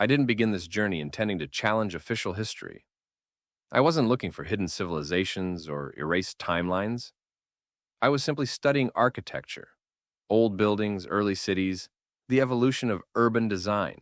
I didn't begin this journey intending to challenge official history. I wasn't looking for hidden civilizations or erased timelines. I was simply studying architecture, old buildings, early cities, the evolution of urban design.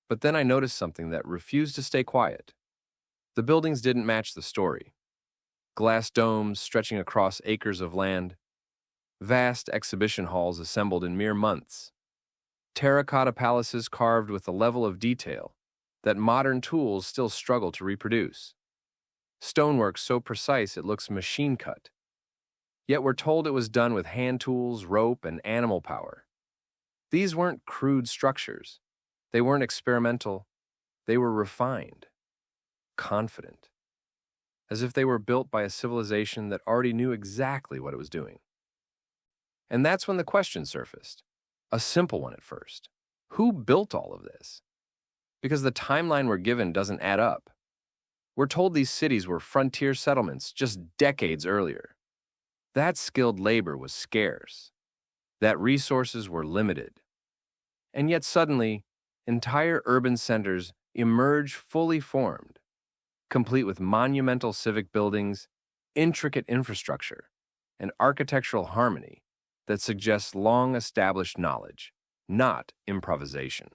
But then I noticed something that refused to stay quiet. The buildings didn't match the story. Glass domes stretching across acres of land, vast exhibition halls assembled in mere months, terracotta palaces carved with a level of detail that modern tools still struggle to reproduce, stonework so precise it looks machine-cut. Yet we're told it was done with hand tools, rope, and animal power. These weren't crude structures. They weren't experimental. They were refined, confident, as if they were built by a civilization that already knew exactly what it was doing. And that's when the question surfaced, a simple one at first. Who built all of this? Because the timeline we're given doesn't add up. We're told these cities were frontier settlements just decades earlier. That skilled labor was scarce, that resources were limited. And yet suddenly, entire urban centers emerge fully formed, complete with monumental civic buildings, intricate infrastructure, and architectural harmony that suggests long-established knowledge, not improvisation.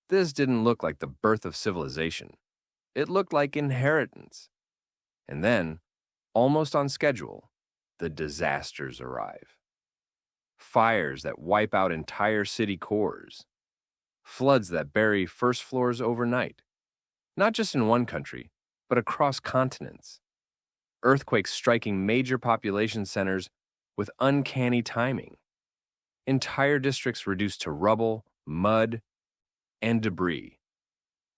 This didn't look like the birth of civilization. It looked like inheritance. And then, almost on schedule, the disasters arrive. Fires that wipe out entire city cores. Floods that bury first floors overnight. Not just in one country, but across continents. Earthquakes striking major population centers with uncanny timing. Entire districts reduced to rubble, mud, and debris.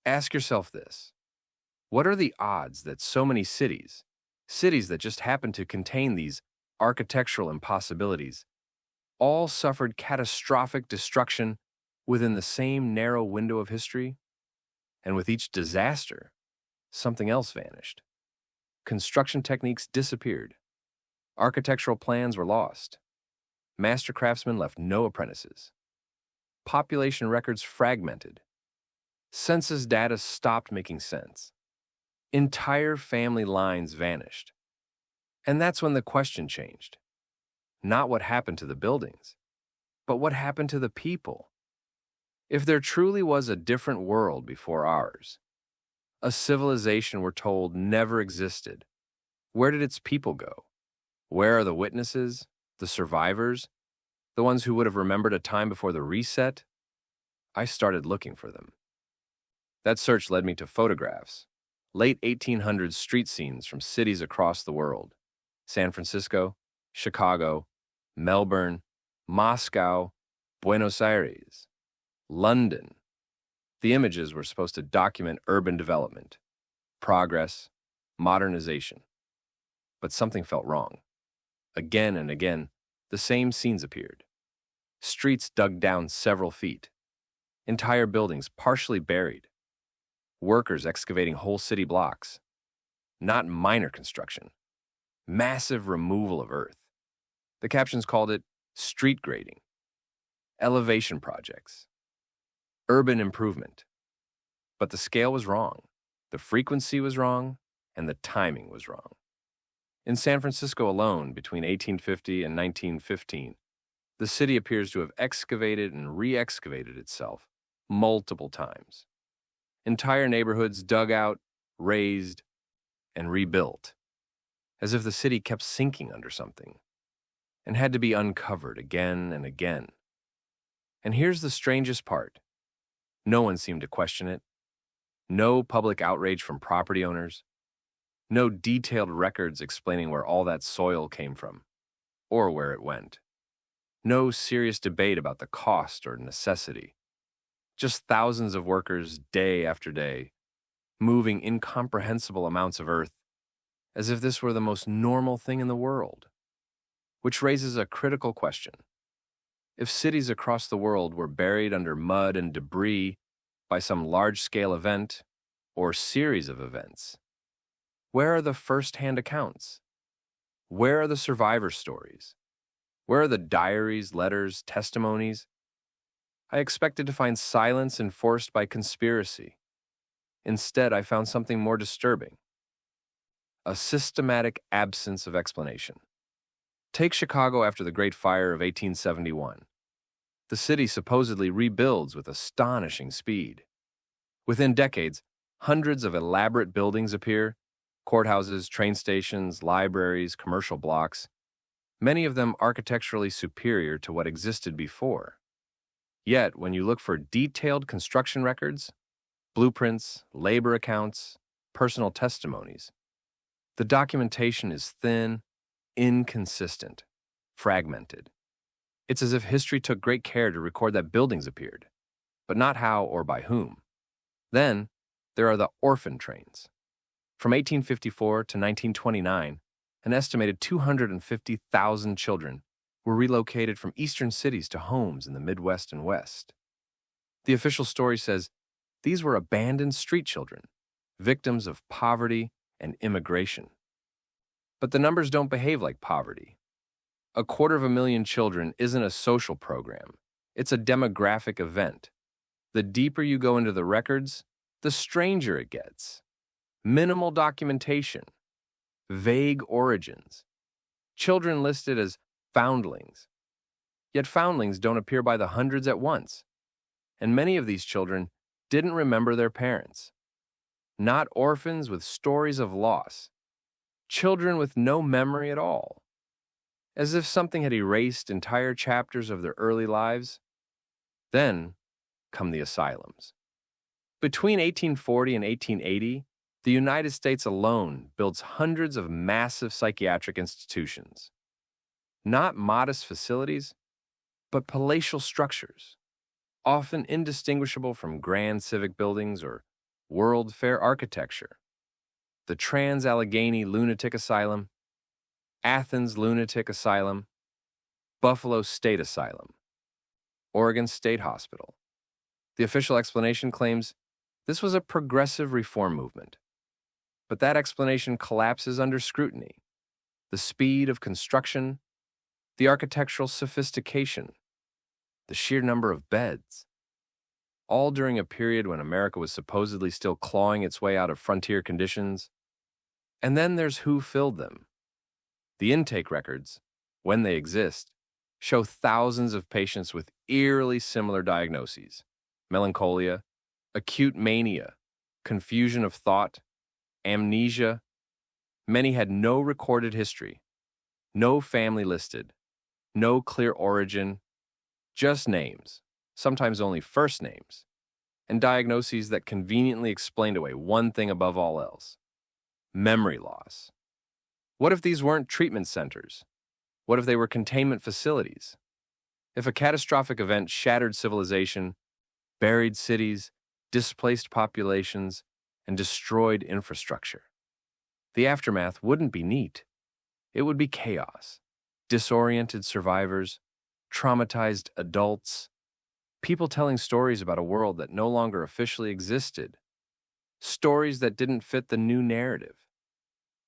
Ask yourself this. What are the odds that so many cities that just happen to contain these architectural impossibilities, all suffered catastrophic destruction within the same narrow window of history? And with each disaster, something else vanished. Construction techniques disappeared. Architectural plans were lost. Master craftsmen left no apprentices. Population records fragmented. Census data stopped making sense. Entire family lines vanished. And that's when the question changed. Not what happened to the buildings, but what happened to the people. If there truly was a different world before ours, a civilization we're told never existed, where did its people go? Where are the witnesses, the survivors, the ones who would have remembered a time before the reset? I started looking for them. That search led me to photographs, late 1800s street scenes from cities across the world. San Francisco, Chicago, Melbourne, Moscow, Buenos Aires, London. The images were supposed to document urban development, progress, modernization. But something felt wrong. Again and again, the same scenes appeared. Streets dug down several feet. Entire buildings partially buried. Workers excavating whole city blocks. Not minor construction. Massive removal of earth. The captions called it street grading, elevation projects, urban improvement. But the scale was wrong, the frequency was wrong, and the timing was wrong. In San Francisco alone, between 1850 and 1915, the city appears to have excavated and re-excavated itself multiple times. Entire neighborhoods dug out, raised, and rebuilt, as if the city kept sinking under something, and had to be uncovered again and again. And here's the strangest part. No one seemed to question it. No public outrage from property owners. No detailed records explaining where all that soil came from, or where it went. No serious debate about the cost or necessity. Just thousands of workers day after day, moving incomprehensible amounts of earth, as if this were the most normal thing in the world. Which raises a critical question. If cities across the world were buried under mud and debris by some large-scale event or series of events, where are the first-hand accounts? Where are the survivor stories? Where are the diaries, letters, testimonies? I expected to find silence enforced by conspiracy. Instead, I found something more disturbing: a systematic absence of explanation. Take Chicago after the Great Fire of 1871. The city supposedly rebuilds with astonishing speed. Within decades, hundreds of elaborate buildings appear: courthouses, train stations, libraries, commercial blocks, many of them architecturally superior to what existed before. Yet, when you look for detailed construction records, blueprints, labor accounts, personal testimonies, the documentation is thin, inconsistent, fragmented. It's as if history took great care to record that buildings appeared, but not how or by whom. Then, there are the orphan trains. From 1854 to 1929, an estimated 250,000 children were relocated from eastern cities to homes in the Midwest and West. The official story says these were abandoned street children, victims of poverty and immigration. But the numbers don't behave like poverty. 250,000 children isn't a social program. It's a demographic event. The deeper you go into the records, the stranger it gets. Minimal documentation, vague origins, children listed as foundlings. Yet foundlings don't appear by the hundreds at once, and many of these children didn't remember their parents. Not orphans with stories of loss, children with no memory at all, as if something had erased entire chapters of their early lives. Then come the asylums. Between 1840 and 1880, the United States alone builds hundreds of massive psychiatric institutions. Not modest facilities, but palatial structures, often indistinguishable from grand civic buildings or World Fair architecture. The Trans-Allegheny Lunatic Asylum, Athens Lunatic Asylum, Buffalo State Asylum, Oregon State Hospital. The official explanation claims this was a progressive reform movement. But that explanation collapses under scrutiny. The speed of construction, the architectural sophistication, the sheer number of beds, all during a period when America was supposedly still clawing its way out of frontier conditions. And then there's who filled them. The intake records, when they exist, show thousands of patients with eerily similar diagnoses: melancholia, acute mania, confusion of thought, amnesia. Many had no recorded history, no family listed, no clear origin, just names, sometimes only first names, and diagnoses that conveniently explained away one thing above all else: memory loss. What if these weren't treatment centers? What if they were containment facilities? If a catastrophic event shattered civilization, buried cities, displaced populations, and destroyed infrastructure, the aftermath wouldn't be neat. It would be chaos, disoriented survivors, traumatized adults, people telling stories about a world that no longer officially existed, stories that didn't fit the new narrative.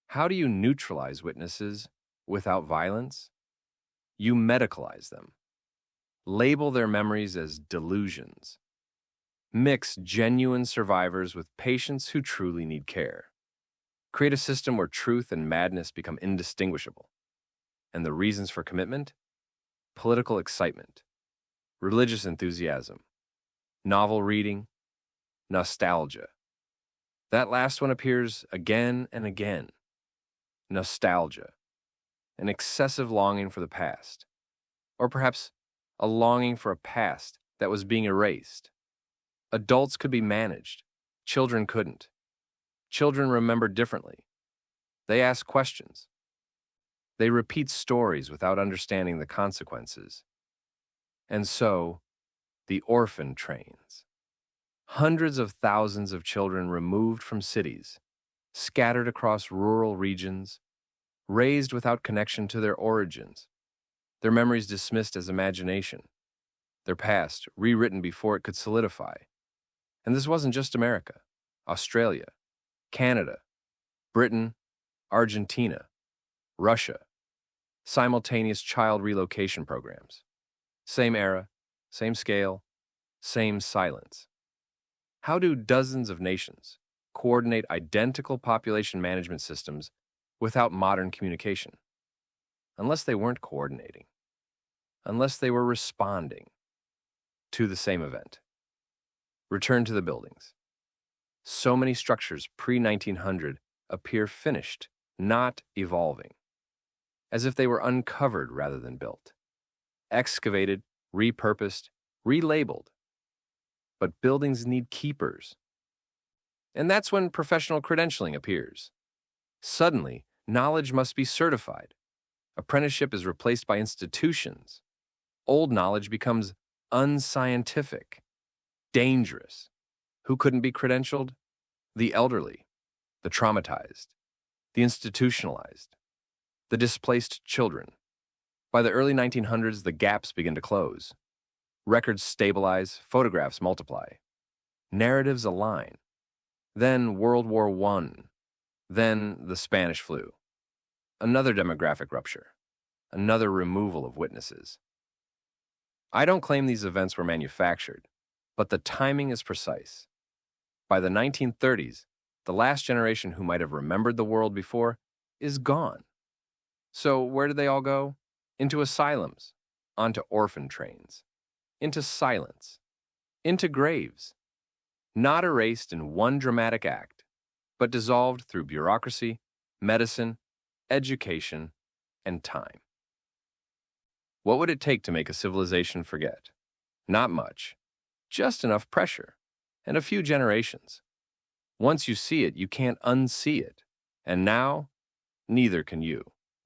How do you neutralize witnesses without violence? You medicalize them. Label their memories as delusions. Mix genuine survivors with patients who truly need care. Create a system where truth and madness become indistinguishable. And the reasons for commitment? Political excitement, religious enthusiasm, novel reading, nostalgia. That last one appears again and again. Nostalgia, an excessive longing for the past, or perhaps a longing for a past that was being erased. Adults could be managed, children couldn't. Children remember differently. They ask questions. They repeat stories without understanding the consequences. And so, the orphan trains. Hundreds of thousands of children removed from cities, scattered across rural regions, raised without connection to their origins, their memories dismissed as imagination, their past rewritten before it could solidify. And this wasn't just America, Australia, Canada, Britain, Argentina, Russia. Simultaneous child relocation programs. Same era, same scale, same silence. How do dozens of nations coordinate identical population management systems without modern communication? Unless they weren't coordinating, unless they were responding to the same event. Return to the buildings. So many structures pre-1900 appear finished, not evolving, as if they were uncovered rather than built, excavated, repurposed, relabeled. But buildings need keepers. And that's when professional credentialing appears. Suddenly, knowledge must be certified. Apprenticeship is replaced by institutions. Old knowledge becomes unscientific, dangerous. Who couldn't be credentialed? The elderly, the traumatized, the institutionalized, the displaced children. By the early 1900s, the gaps begin to close. Records stabilize, photographs multiply. Narratives align. Then World War I. Then the Spanish flu. Another demographic rupture. Another removal of witnesses. I don't claim these events were manufactured, but the timing is precise. By the 1930s, the last generation who might have remembered the world before is gone. So where did they all go? Into asylums, onto orphan trains, into silence, into graves, not erased in one dramatic act, but dissolved through bureaucracy, medicine, education, and time. What would it take to make a civilization forget? Not much, just enough pressure, and a few generations. Once you see it, you can't unsee it, and now, neither can you.